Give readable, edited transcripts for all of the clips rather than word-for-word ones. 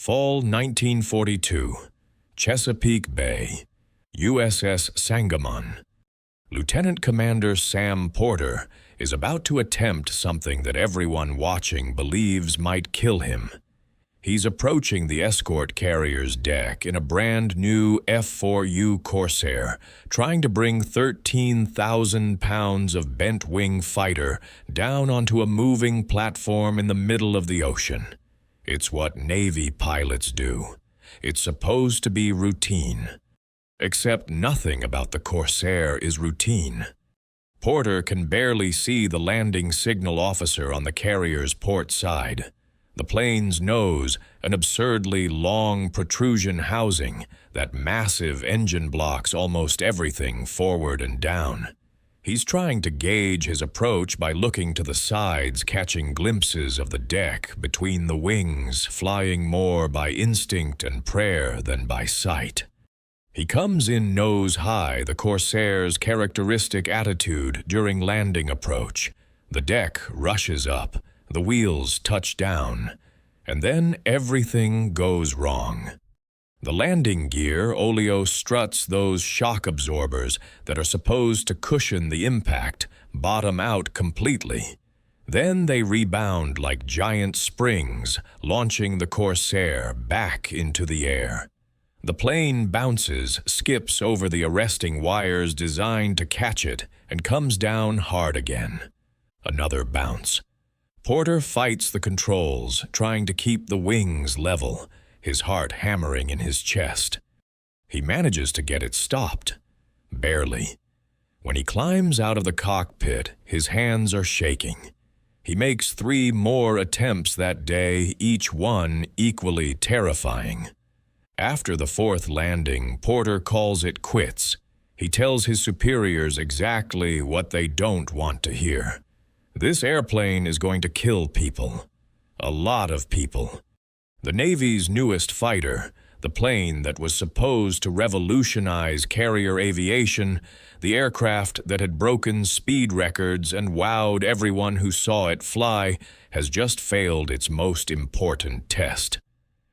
Fall 1942, Chesapeake Bay, USS Sangamon. Lieutenant Commander Sam Porter is about to attempt something that everyone watching believes might kill him. He's approaching the escort carrier's deck in a brand new F4U Corsair, trying to bring 13,000 pounds of bent-wing fighter down onto a moving platform in the middle of the ocean. It's what Navy pilots do. It's supposed to be routine. Except nothing about the Corsair is routine. Porter can barely see the landing signal officer on the carrier's port side. The plane's nose, an absurdly long protrusion housing that massive engine blocks almost everything forward and down. He's trying to gauge his approach by looking to the sides, catching glimpses of the deck between the wings, flying more by instinct and prayer than by sight. He comes in nose-high, the Corsair's characteristic attitude during landing approach. The deck rushes up, the wheels touch down, and then everything goes wrong. The landing gear oleo struts those shock absorbers that are supposed to cushion the impact, bottom out completely. Then they rebound like giant springs, launching the Corsair back into the air. The plane bounces, skips over the arresting wires designed to catch it, and comes down hard again. Another bounce. Porter fights the controls, trying to keep the wings level, his heart hammering in his chest. He manages to get it stopped. Barely. When he climbs out of the cockpit, his hands are shaking. He makes 3 more attempts that day, each one equally terrifying. After the 4th landing, Porter calls it quits. He tells his superiors exactly what they don't want to hear. This airplane is going to kill people. A lot of people. The Navy's newest fighter, the plane that was supposed to revolutionize carrier aviation, the aircraft that had broken speed records and wowed everyone who saw it fly, has just failed its most important test.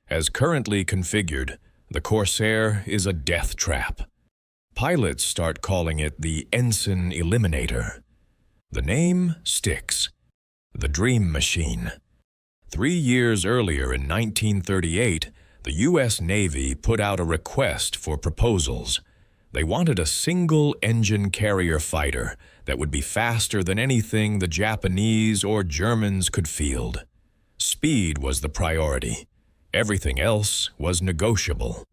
As currently configured, the Corsair is a death trap. Pilots start calling it the Ensign Eliminator. The name sticks. The Dream Machine. 3 years earlier in 1938, the U.S. Navy put out a request for proposals. They wanted a single-engine carrier fighter that would be faster than anything the Japanese or Germans could field. Speed was the priority. Everything else was negotiable.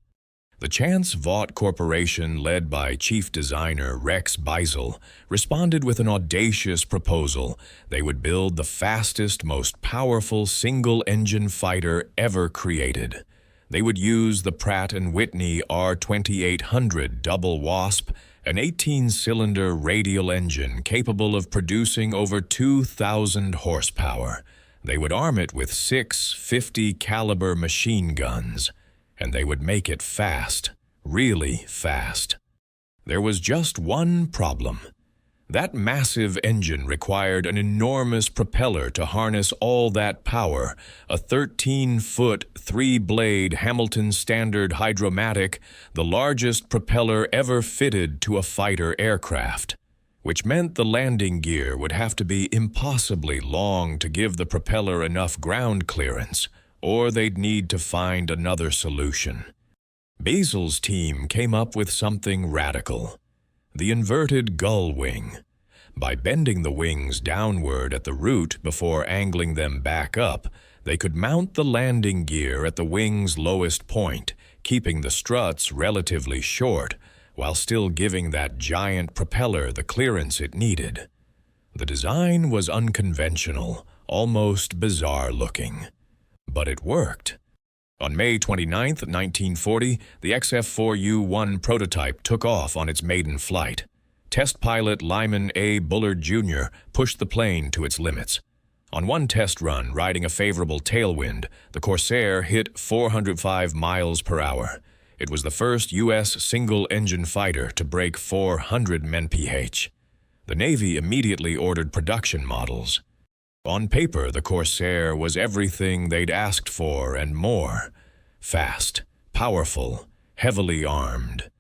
The Chance Vought Corporation, led by chief designer Rex Beisel, responded with an audacious proposal. They would build the fastest, most powerful single-engine fighter ever created. They would use the Pratt & Whitney R2800 Double Wasp, an 18-cylinder radial engine capable of producing over 2,000 horsepower. They would arm it with 6 50-caliber machine guns, and they would make it fast, really fast. There was just one problem. That massive engine required an enormous propeller to harness all that power, a 13-foot, 3-blade Hamilton Standard Hydromatic, the largest propeller ever fitted to a fighter aircraft, which meant the landing gear would have to be impossibly long to give the propeller enough ground clearance, or they'd need to find another solution. Beisel's team came up with something radical. The inverted gull wing. By bending the wings downward at the root before angling them back up, they could mount the landing gear at the wing's lowest point, keeping the struts relatively short, while still giving that giant propeller the clearance it needed. The design was unconventional, almost bizarre-looking. But it worked. On May 29, 1940, the XF4U-1 prototype took off on its maiden flight. Test pilot Lyman A. Bullard Jr. pushed the plane to its limits. On one test run, riding a favorable tailwind, the Corsair hit 405 miles per hour. It was the first U.S. single-engine fighter to break 400 mph. The Navy immediately ordered production models. On paper, the Corsair was everything they'd asked for and more. fast, powerful, heavily armed.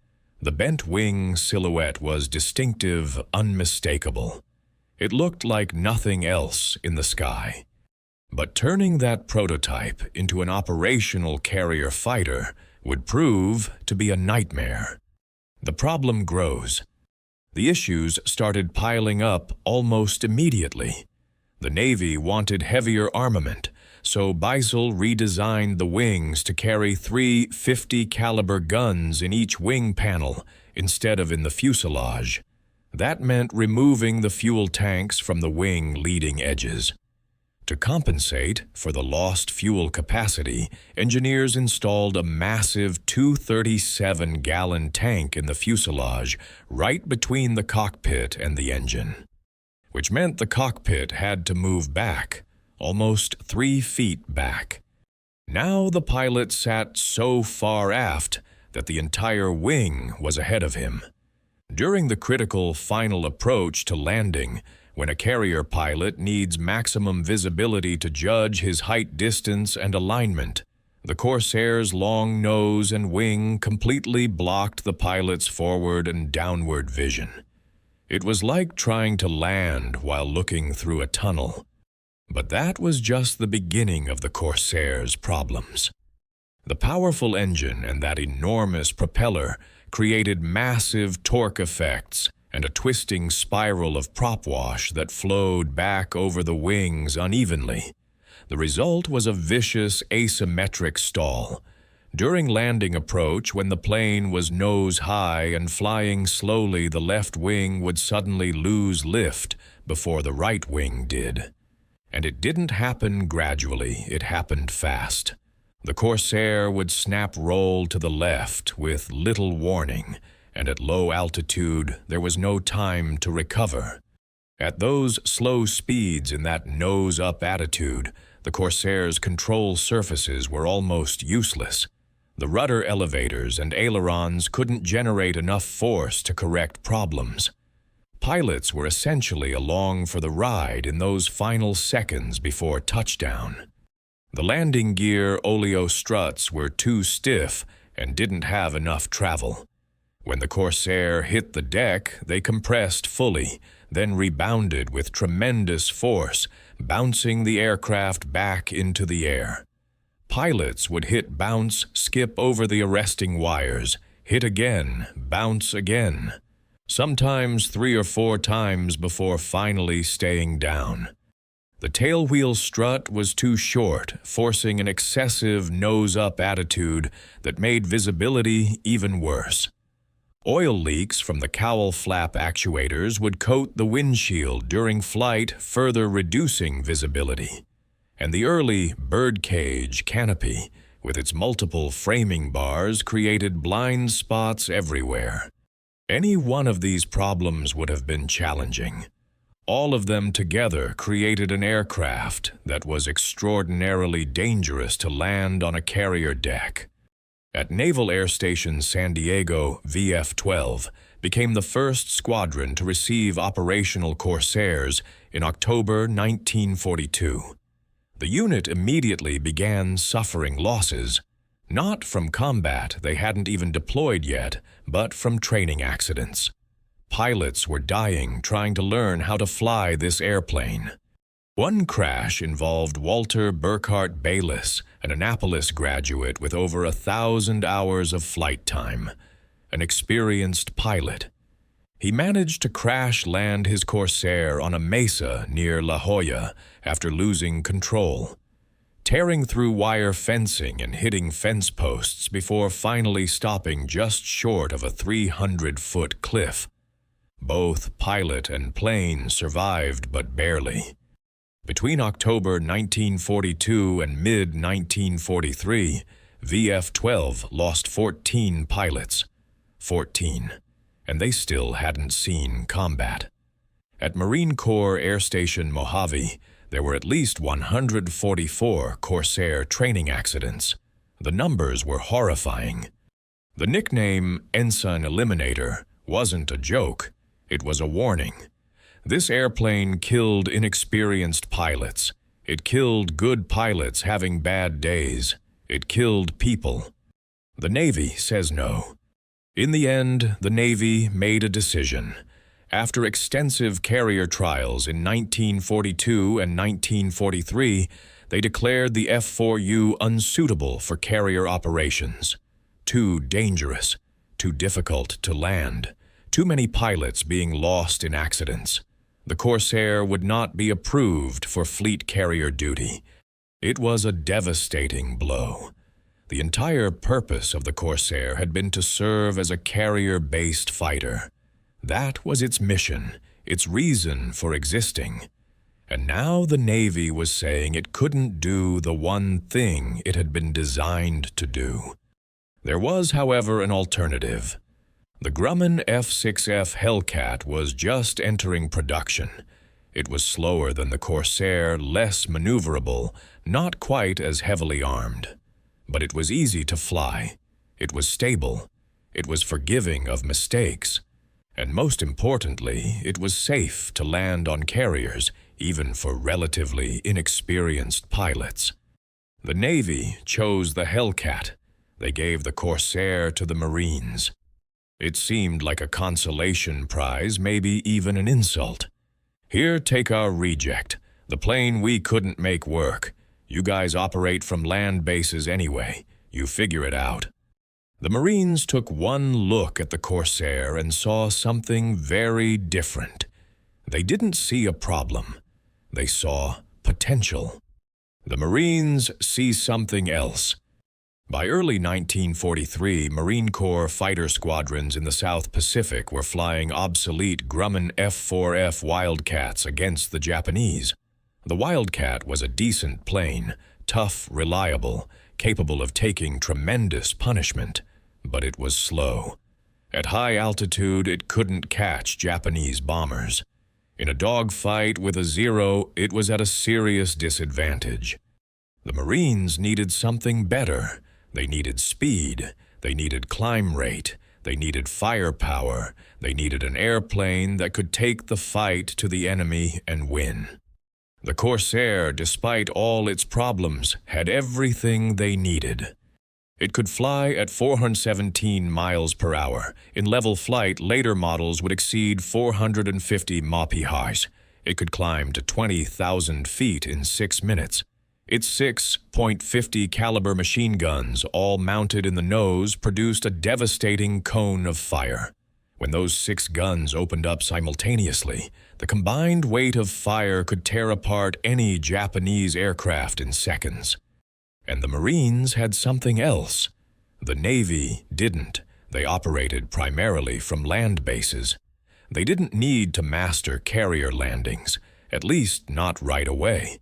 The bent wing silhouette was distinctive, unmistakable. It looked like nothing else in the sky. But turning that prototype into an operational carrier fighter would prove to be a nightmare. The problem grows. The issues started piling up almost immediately. The Navy wanted heavier armament, so Beisel redesigned the wings to carry 3 50-caliber guns in each wing panel instead of in the fuselage. That meant removing the fuel tanks from the wing leading edges. To compensate for the lost fuel capacity, engineers installed a massive 237-gallon tank in the fuselage right between the cockpit and the engine, which meant the cockpit had to move back, almost 3 feet back. Now the pilot sat so far aft that the entire wing was ahead of him. During the critical final approach to landing, when a carrier pilot needs maximum visibility to judge his height, distance, and alignment, the Corsair's long nose and wing completely blocked the pilot's forward and downward vision. It was like trying to land while looking through a tunnel. But that was just the beginning of the Corsair's problems. The powerful engine and that enormous propeller created massive torque effects and a twisting spiral of prop wash that flowed back over the wings unevenly. The result was a vicious asymmetric stall. During landing approach, when the plane was nose high and flying slowly, the left wing would suddenly lose lift before the right wing did. And it didn't happen gradually, it happened fast. The Corsair would snap roll to the left with little warning, and at low altitude there was no time to recover. At those slow speeds in that nose-up attitude, the Corsair's control surfaces were almost useless. The rudder elevators and ailerons couldn't generate enough force to correct problems. Pilots were essentially along for the ride in those final seconds before touchdown. The landing gear oleo struts were too stiff and didn't have enough travel. When the Corsair hit the deck, they compressed fully, then rebounded with tremendous force, bouncing the aircraft back into the air. Pilots would hit bounce, skip over the arresting wires, hit again, bounce again, sometimes 3 or 4 times before finally staying down. The tailwheel strut was too short, forcing an excessive nose-up attitude that made visibility even worse. Oil leaks from the cowl flap actuators would coat the windshield during flight, further reducing visibility. And the early birdcage canopy, with its multiple framing bars, created blind spots everywhere. Any one of these problems would have been challenging. All of them together created an aircraft that was extraordinarily dangerous to land on a carrier deck. At Naval Air Station San Diego, VF-12 became the first squadron to receive operational Corsairs in October 1942. The unit immediately began suffering losses, not from combat they hadn't even deployed yet, but from training accidents. Pilots were dying trying to learn how to fly this airplane. One crash involved Walter Burkhart Bayless, an Annapolis graduate with over 1,000 hours of flight time, an experienced pilot. He managed to crash land his Corsair on a mesa near La Jolla after losing control, tearing through wire fencing and hitting fence posts before finally stopping just short of a 300-foot cliff. Both pilot and plane survived, but barely. Between October 1942 and mid-1943, VF-12 lost 14 pilots. 14. And they still hadn't seen combat. At Marine Corps Air Station Mojave, there were at least 144 Corsair training accidents. The numbers were horrifying. The nickname Ensign Eliminator wasn't a joke. It was a warning. This airplane killed inexperienced pilots. It killed good pilots having bad days. It killed people. The Navy says no. In the end, the Navy made a decision. After extensive carrier trials in 1942 and 1943, they declared the F4U unsuitable for carrier operations. Too dangerous, too difficult to land, too many pilots being lost in accidents. The Corsair would not be approved for fleet carrier duty. It was a devastating blow. The entire purpose of the Corsair had been to serve as a carrier-based fighter. That was its mission, its reason for existing. And now the Navy was saying it couldn't do the one thing it had been designed to do. There was, however, an alternative. The Grumman F6F Hellcat was just entering production. It was slower than the Corsair, less maneuverable, not quite as heavily armed. But it was easy to fly. It was stable. It was forgiving of mistakes. And most importantly, it was safe to land on carriers, even for relatively inexperienced pilots. The Navy chose the Hellcat. They gave the Corsair to the Marines. It seemed like a consolation prize, maybe even an insult. Here, take our reject, the plane we couldn't make work. You guys operate from land bases anyway. You figure it out. The Marines took one look at the Corsair and saw something very different. They didn't see a problem. They saw potential. The Marines see something else. By early 1943, Marine Corps fighter squadrons in the South Pacific were flying obsolete Grumman F4F Wildcats against the Japanese. The Wildcat was a decent plane, tough, reliable, capable of taking tremendous punishment, but it was slow. At high altitude, it couldn't catch Japanese bombers. In a dogfight with a Zero, it was at a serious disadvantage. The Marines needed something better. They needed speed. They needed climb rate. They needed firepower. They needed an airplane that could take the fight to the enemy and win. The Corsair, despite all its problems, had everything they needed. It could fly at 417 miles per hour. In level flight, later models would exceed 450 mph. It could climb to 20,000 feet in 6 minutes. Its 6.50 caliber machine guns, all mounted in the nose, produced a devastating cone of fire. When those 6 guns opened up simultaneously, the combined weight of fire could tear apart any Japanese aircraft in seconds. And the Marines had something else. The Navy didn't. They operated primarily from land bases. They didn't need to master carrier landings, at least not right away.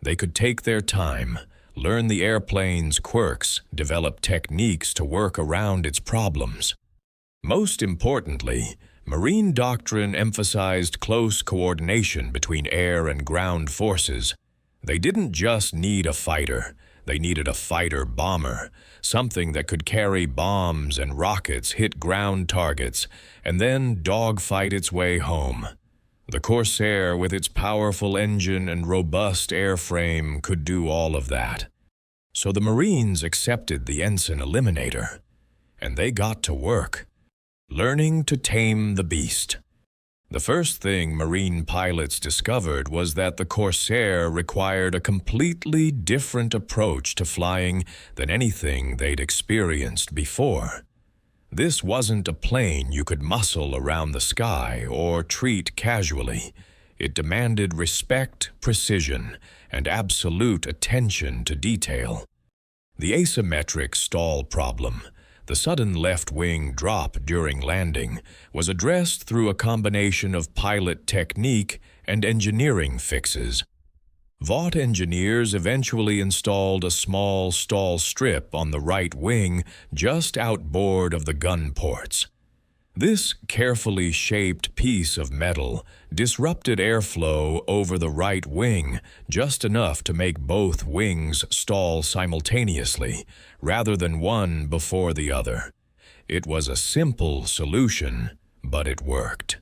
They could take their time, learn the airplane's quirks, develop techniques to work around its problems. Most importantly, Marine doctrine emphasized close coordination between air and ground forces. They didn't just need a fighter. They needed a fighter-bomber, something that could carry bombs and rockets, hit ground targets, and then dogfight its way home. The Corsair, with its powerful engine and robust airframe, could do all of that. So the Marines accepted the Ensign Eliminator, and they got to work, learning to tame the beast. The first thing Marine pilots discovered was that the Corsair required a completely different approach to flying than anything they'd experienced before. This wasn't a plane you could muscle around the sky or treat casually. It demanded respect, precision, and absolute attention to detail. The asymmetric stall problem, the sudden left-wing drop during landing, was addressed through a combination of pilot technique and engineering fixes. Vought engineers eventually installed a small stall strip on the right wing just outboard of the gun ports. This carefully shaped piece of metal disrupted airflow over the right wing just enough to make both wings stall simultaneously, rather than one before the other. It was a simple solution, but it worked.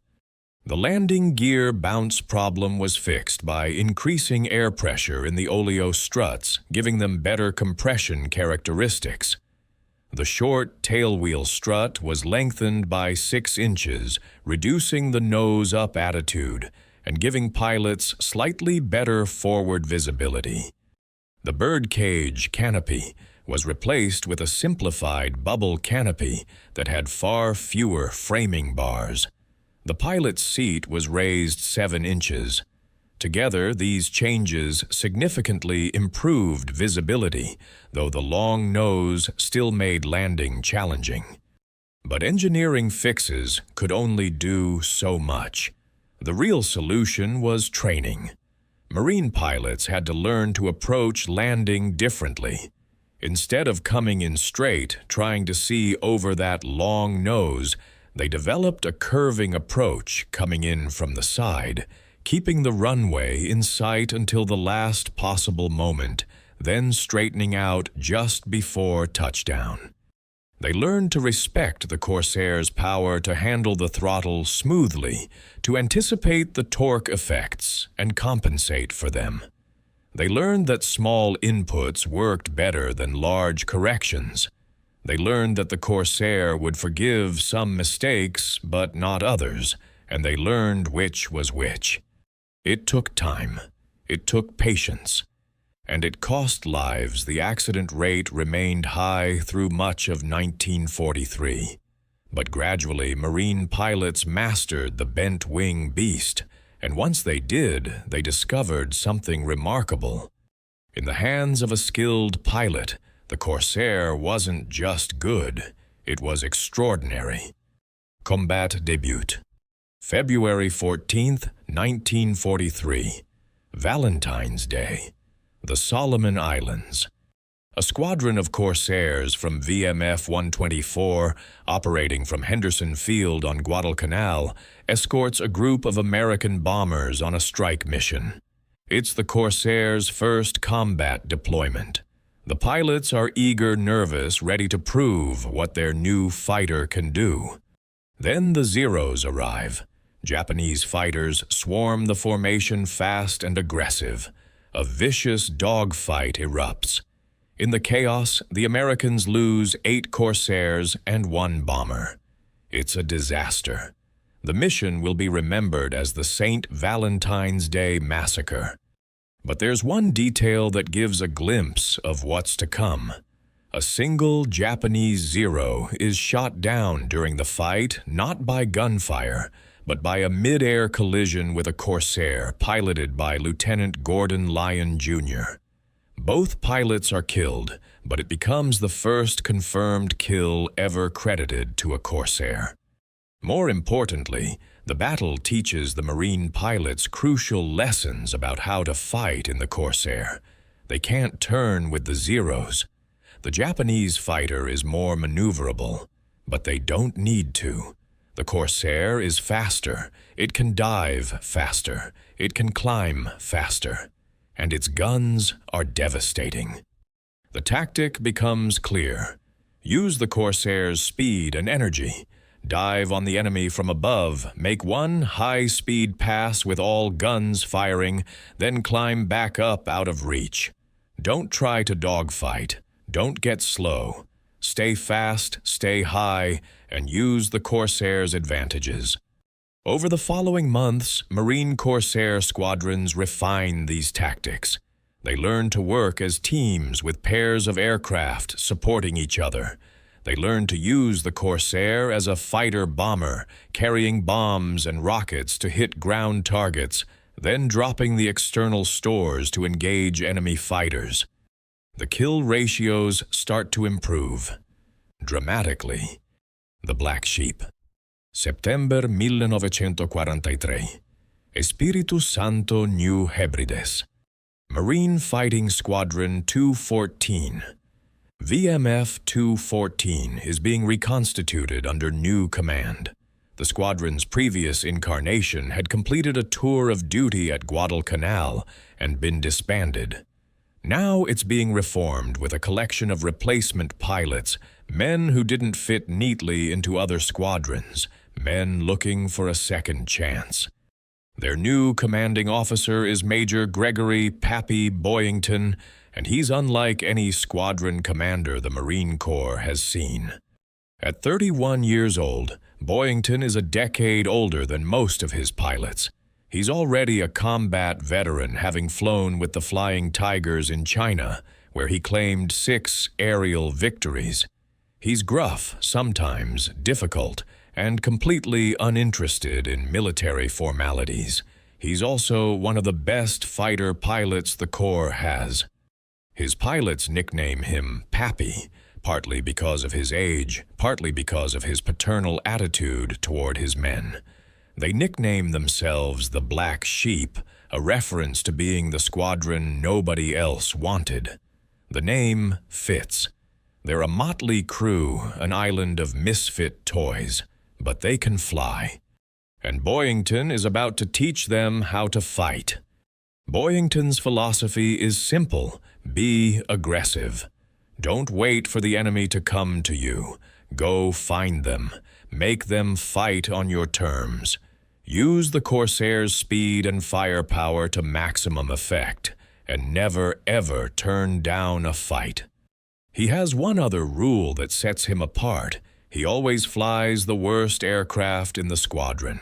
The landing gear bounce problem was fixed by increasing air pressure in the oleo struts, giving them better compression characteristics. The short tailwheel strut was lengthened by 6 inches, reducing the nose-up attitude and giving pilots slightly better forward visibility. The birdcage canopy was replaced with a simplified bubble canopy that had far fewer framing bars. The pilot's seat was raised 7 inches. Together, these changes significantly improved visibility, though the long nose still made landing challenging. But engineering fixes could only do so much. The real solution was training. Marine pilots had to learn to approach landing differently. Instead of coming in straight, trying to see over that long nose, they developed a curving approach coming in from the side, keeping the runway in sight until the last possible moment, then straightening out just before touchdown. They learned to respect the Corsair's power to handle the throttle smoothly, to anticipate the torque effects and compensate for them. They learned that small inputs worked better than large corrections. They learned that the Corsair would forgive some mistakes but not others, and they learned which was which. It took time. It took patience. And it cost lives. The accident rate remained high through much of 1943. But gradually, Marine pilots mastered the bent-wing beast, and once they did, they discovered something remarkable. In the hands of a skilled pilot, the Corsair wasn't just good, it was extraordinary. Combat Debut. February 14th, 1943. Valentine's Day. The Solomon Islands. A squadron of Corsairs from VMF 124, operating from Henderson Field on Guadalcanal, escorts a group of American bombers on a strike mission. It's the Corsair's first combat deployment. The pilots are eager, nervous, ready to prove what their new fighter can do. Then the Zeros arrive. Japanese fighters swarm the formation fast and aggressive. A vicious dogfight erupts. In the chaos, the Americans lose 8 Corsairs and 1 bomber. It's a disaster. The mission will be remembered as the St. Valentine's Day Massacre. But there's one detail that gives a glimpse of what's to come. A single Japanese Zero is shot down during the fight, not by gunfire, but by a mid-air collision with a Corsair piloted by Lieutenant Gordon Lyon, Jr. Both pilots are killed, but it becomes the first confirmed kill ever credited to a Corsair. More importantly, the battle teaches the Marine pilots crucial lessons about how to fight in the Corsair. They can't turn with the Zeros. The Japanese fighter is more maneuverable, but they don't need to. The Corsair is faster, it can dive faster, it can climb faster, and its guns are devastating. The tactic becomes clear. Use the Corsair's speed and energy. Dive on the enemy from above, make one high-speed pass with all guns firing, then climb back up out of reach. Don't try to dogfight. Don't get slow. Stay fast, stay high, and use the Corsair's advantages. Over the following months, Marine Corsair squadrons refine these tactics. They learn to work as teams with pairs of aircraft supporting each other. They learn to use the Corsair as a fighter-bomber, carrying bombs and rockets to hit ground targets, then dropping the external stores to engage enemy fighters. The kill ratios start to improve. Dramatically. The Black Sheep. September 1943. Espiritu Santo New Hebrides. Marine Fighting Squadron 214. VMF 214 is being reconstituted under new command. The squadron's previous incarnation had completed a tour of duty at Guadalcanal and been disbanded. Now it's being reformed with a collection of replacement pilots, men who didn't fit neatly into other squadrons, men looking for a second chance. Their new commanding officer is Major Gregory "Pappy" Boyington, and he's unlike any squadron commander the Marine Corps has seen. At 31 years old, Boyington is a decade older than most of his pilots. He's already a combat veteran, having flown with the Flying Tigers in China, where he claimed 6 aerial victories. He's gruff, sometimes difficult, and completely uninterested in military formalities. He's also one of the best fighter pilots the Corps has. His pilots nickname him Pappy, partly because of his age, partly because of his paternal attitude toward his men. They nickname themselves the Black Sheep, a reference to being the squadron nobody else wanted. The name fits. They're a motley crew, an island of misfit toys, but they can fly. And Boyington is about to teach them how to fight. Boyington's philosophy is simple: be aggressive. Don't wait for the enemy to come to you. Go find them. Make them fight on your terms. Use the Corsair's speed and firepower to maximum effect, and never ever turn down a fight. He has one other rule that sets him apart. He always flies the worst aircraft in the squadron.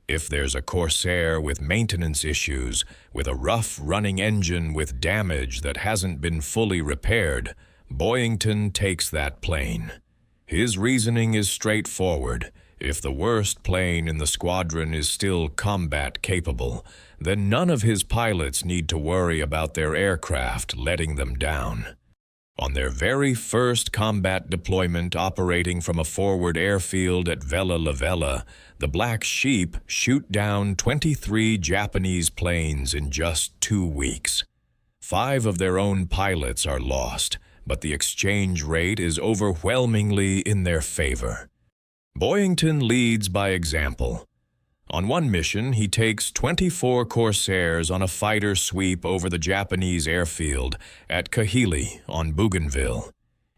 If there's a Corsair with maintenance issues, with a rough running engine with damage that hasn't been fully repaired, Boyington takes that plane. His reasoning is straightforward. If the worst plane in the squadron is still combat capable, then none of his pilots need to worry about their aircraft letting them down. On their very first combat deployment operating from a forward airfield at Vella La Vella, the Black Sheep shoot down 23 Japanese planes in just 2 weeks. 5 of their own pilots are lost, but the exchange rate is overwhelmingly in their favor. Boyington leads by example. On one mission, he takes 24 Corsairs on a fighter sweep over the Japanese airfield at Kahili on Bougainville.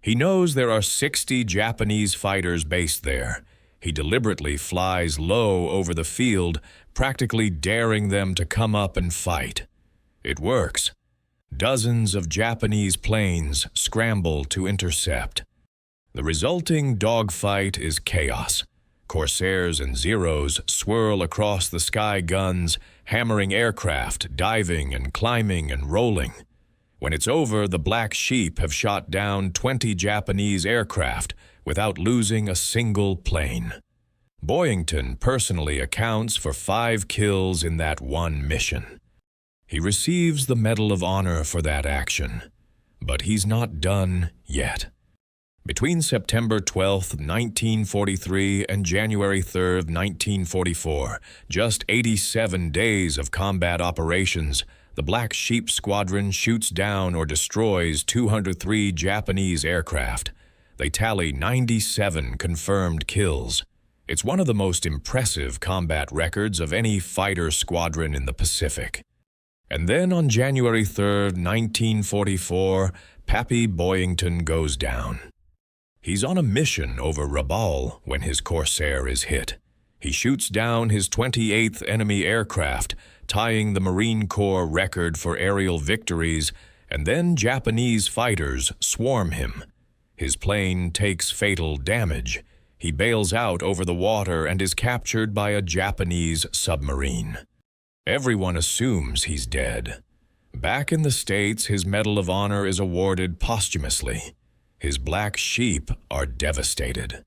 He knows there are 60 Japanese fighters based there. He deliberately flies low over the field, practically daring them to come up and fight. It works. Dozens of Japanese planes scramble to intercept. The resulting dogfight is chaos. Corsairs and Zeros swirl across the sky guns, hammering aircraft, diving and climbing and rolling. When it's over, the Black Sheep have shot down 20 Japanese aircraft without losing a single plane. Boyington personally accounts for 5 kills in that one mission. He receives the Medal of Honor for that action, but he's not done yet. Between September 12, 1943 and January 3, 1944, just 87 days of combat operations, the Black Sheep Squadron shoots down or destroys 203 Japanese aircraft. They tally 97 confirmed kills. It's one of the most impressive combat records of any fighter squadron in the Pacific. And then on January 3, 1944, Pappy Boyington goes down. He's on a mission over Rabaul when his Corsair is hit. He shoots down his 28th enemy aircraft, tying the Marine Corps record for aerial victories, and then Japanese fighters swarm him. His plane takes fatal damage. He bails out over the water and is captured by a Japanese submarine. Everyone assumes he's dead. Back in the States, his Medal of Honor is awarded posthumously. His Black Sheep are devastated.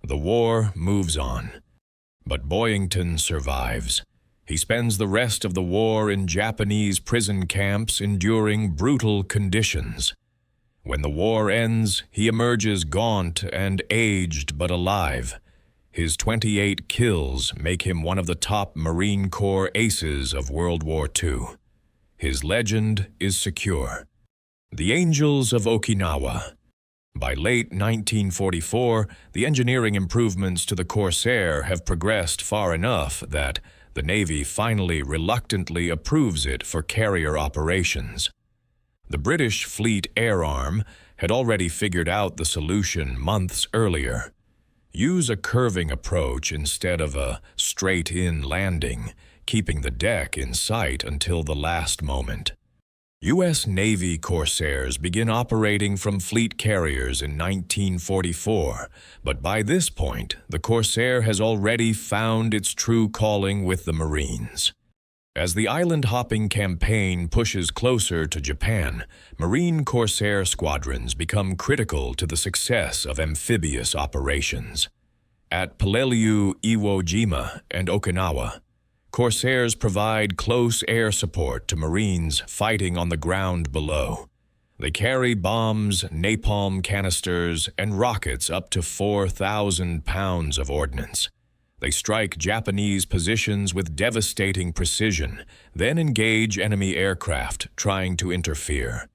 The war moves on. But Boyington survives. He spends the rest of the war in Japanese prison camps enduring brutal conditions. When the war ends, he emerges gaunt and aged but alive. His 28 kills make him one of the top Marine Corps aces of World War II. His legend is secure. The Angels of Okinawa. By late 1944, the engineering improvements to the Corsair have progressed far enough that the Navy finally reluctantly approves it for carrier operations. The British Fleet Air Arm had already figured out the solution months earlier. Use a curving approach instead of a straight-in landing, keeping the deck in sight until the last moment. U.S. Navy Corsairs begin operating from fleet carriers in 1944, but by this point, the Corsair has already found its true calling with the Marines. As the island-hopping campaign pushes closer to Japan, Marine Corsair squadrons become critical to the success of amphibious operations. At Peleliu, Iwo Jima, and Okinawa, Corsairs provide close air support to Marines fighting on the ground below. They carry bombs, napalm canisters, and rockets up to 4,000 pounds of ordnance. They strike Japanese positions with devastating precision, then engage enemy aircraft trying to interfere.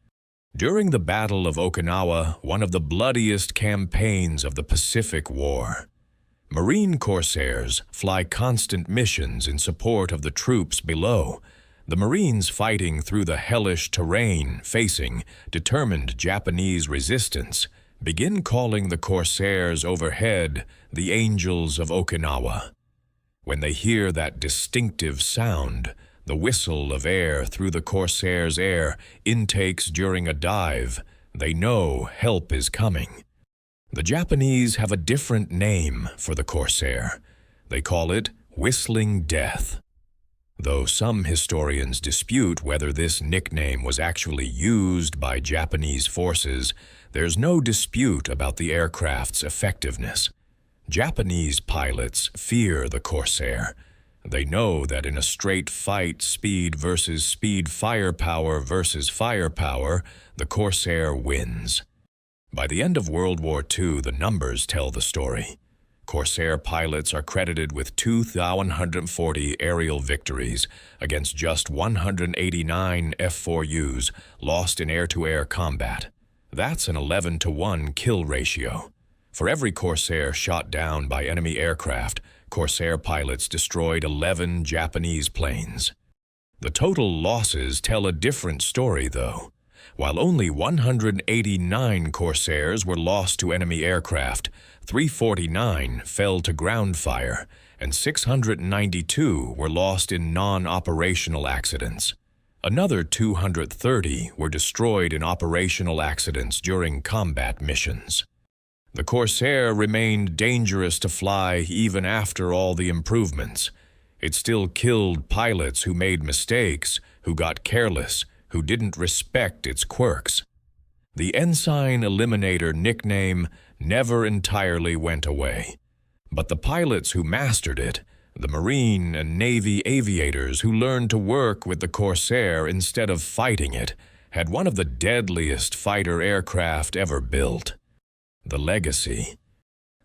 During the Battle of Okinawa, one of the bloodiest campaigns of the Pacific War, Marine Corsairs fly constant missions in support of the troops below. The Marines fighting through the hellish terrain facing determined Japanese resistance begin calling the Corsairs overhead the Angels of Okinawa. When they hear that distinctive sound, the whistle of air through the Corsairs' air intakes during a dive, they know help is coming. The Japanese have a different name for the Corsair. They call it Whistling Death. Though some historians dispute whether this nickname was actually used by Japanese forces, there's no dispute about the aircraft's effectiveness. Japanese pilots fear the Corsair. They know that in a straight fight, speed versus speed, firepower versus firepower, the Corsair wins. By the end of World War II, the numbers tell the story. Corsair pilots are credited with 2,140 aerial victories against just 189 F4Us lost in air-to-air combat. That's an 11-to-1 kill ratio. For every Corsair shot down by enemy aircraft, Corsair pilots destroyed 11 Japanese planes. The total losses tell a different story, though. While only 189 Corsairs were lost to enemy aircraft, 349 fell to ground fire, and 692 were lost in non-operational accidents. Another 230 were destroyed in operational accidents during combat missions. The Corsair remained dangerous to fly even after all the improvements. It still killed pilots who made mistakes, who got careless, who didn't respect its quirks. The Ensign Eliminator nickname never entirely went away, but the pilots who mastered it, the Marine and Navy aviators who learned to work with the Corsair instead of fighting it, had one of the deadliest fighter aircraft ever built. The legacy.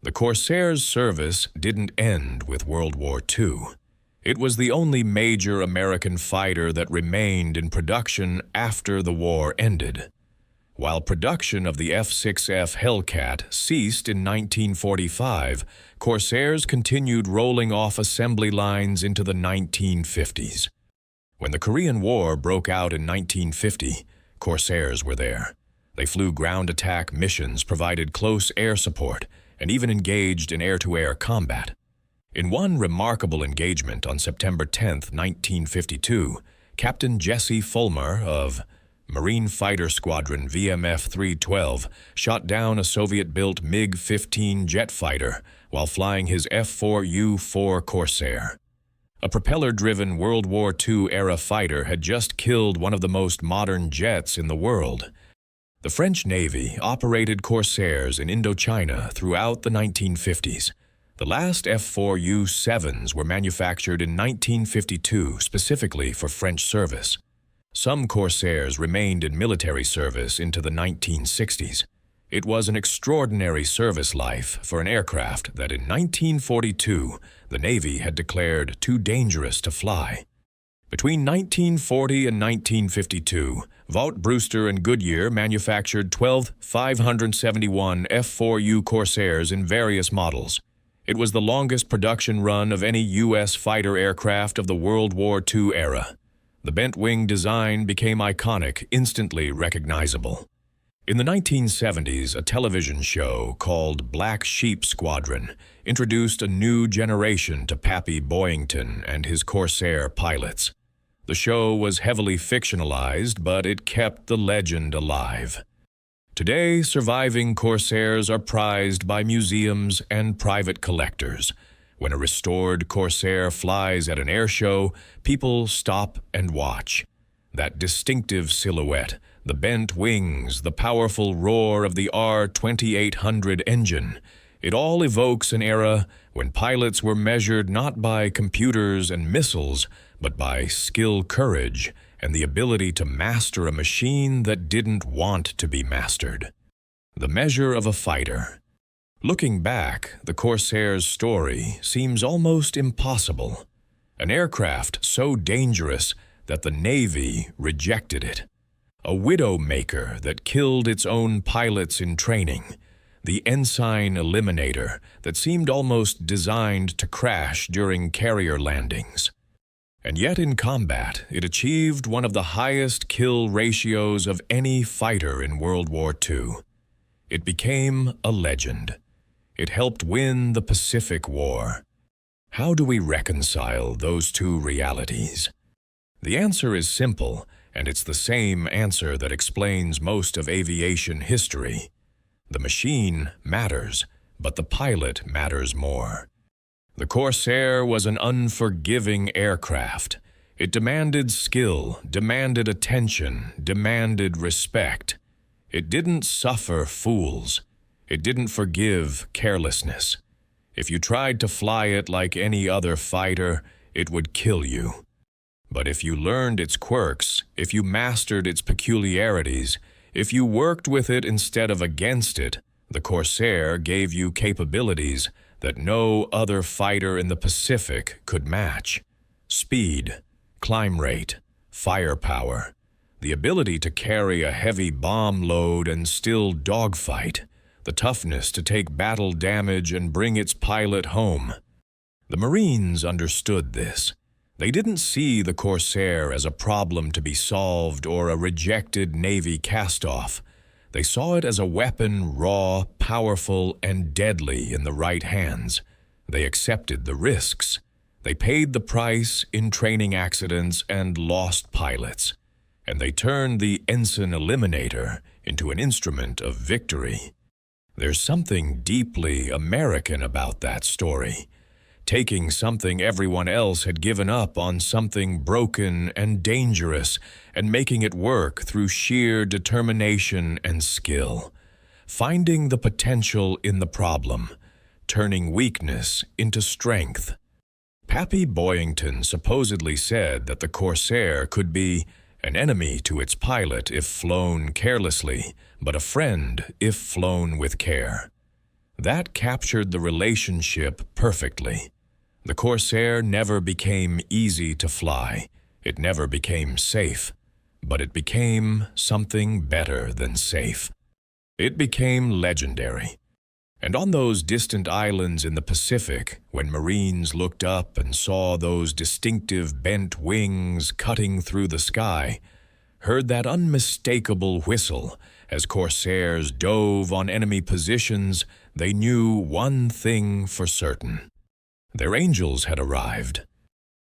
The Corsair's service didn't end with World War II. It was the only major American fighter that remained in production after the war ended. While production of the F-6F Hellcat ceased in 1945, Corsairs continued rolling off assembly lines into the 1950s. When the Korean War broke out in 1950, Corsairs were there. They flew ground attack missions, provided close air support, and even engaged in air-to-air combat. In one remarkable engagement on September 10, 1952, Captain Jesse Fulmer of Marine Fighter Squadron VMF 312 shot down a Soviet-built MiG-15 jet fighter while flying his F4U Corsair. A propeller-driven World War II-era fighter had just killed one of the most modern jets in the world. The French Navy operated Corsairs in Indochina throughout the 1950s. The last F4U-7s were manufactured in 1952 specifically for French service. Some Corsairs remained in military service into the 1960s. It was an extraordinary service life for an aircraft that in 1942 the Navy had declared too dangerous to fly. Between 1940 and 1952, Vought Brewster and Goodyear manufactured 12 571 F4U Corsairs in various models. It was the longest production run of any U.S. fighter aircraft of the World War II era. The bent-wing design became iconic, instantly recognizable. In the 1970s, a television show called Black Sheep Squadron introduced a new generation to Pappy Boyington and his Corsair pilots. The show was heavily fictionalized, but it kept the legend alive. Today, surviving Corsairs are prized by museums and private collectors. When a restored Corsair flies at an air show, people stop and watch. That distinctive silhouette, the bent wings, the powerful roar of the R-2800 engine, it all evokes an era when pilots were measured not by computers and missiles, but by skill, courage, and the ability to master a machine that didn't want to be mastered. The measure of a fighter. Looking back, the Corsair's story seems almost impossible. An aircraft so dangerous that the Navy rejected it. A widow-maker that killed its own pilots in training. The Ensign Eliminator that seemed almost designed to crash during carrier landings. And yet in combat, it achieved one of the highest kill ratios of any fighter in World War II. It became a legend. It helped win the Pacific War. How do we reconcile those two realities? The answer is simple, and it's the same answer that explains most of aviation history. The machine matters, but the pilot matters more. The Corsair was an unforgiving aircraft. It demanded skill, demanded attention, demanded respect. It didn't suffer fools. It didn't forgive carelessness. If you tried to fly it like any other fighter, it would kill you. But if you learned its quirks, if you mastered its peculiarities, if you worked with it instead of against it, the Corsair gave you capabilities that no other fighter in the Pacific could match. Speed, climb rate, firepower, the ability to carry a heavy bomb load and still dogfight, the toughness to take battle damage and bring its pilot home. The Marines understood this. They didn't see the Corsair as a problem to be solved or a rejected Navy cast-off. They saw it as a weapon raw, powerful, and deadly in the right hands. They accepted the risks. They paid the price in training accidents and lost pilots. And they turned the Ensign Eliminator into an instrument of victory. There's something deeply American about that story. Taking something everyone else had given up on something broken and dangerous and making it work through sheer determination and skill. Finding the potential in the problem, turning weakness into strength. Pappy Boyington supposedly said that the Corsair could be an enemy to its pilot if flown carelessly, but a friend if flown with care. That captured the relationship perfectly. The Corsair never became easy to fly. It never became safe. But it became something better than safe. It became legendary. And on those distant islands in the Pacific, when Marines looked up and saw those distinctive bent wings cutting through the sky, heard that unmistakable whistle as Corsairs dove on enemy positions, they knew one thing for certain. Their angels had arrived.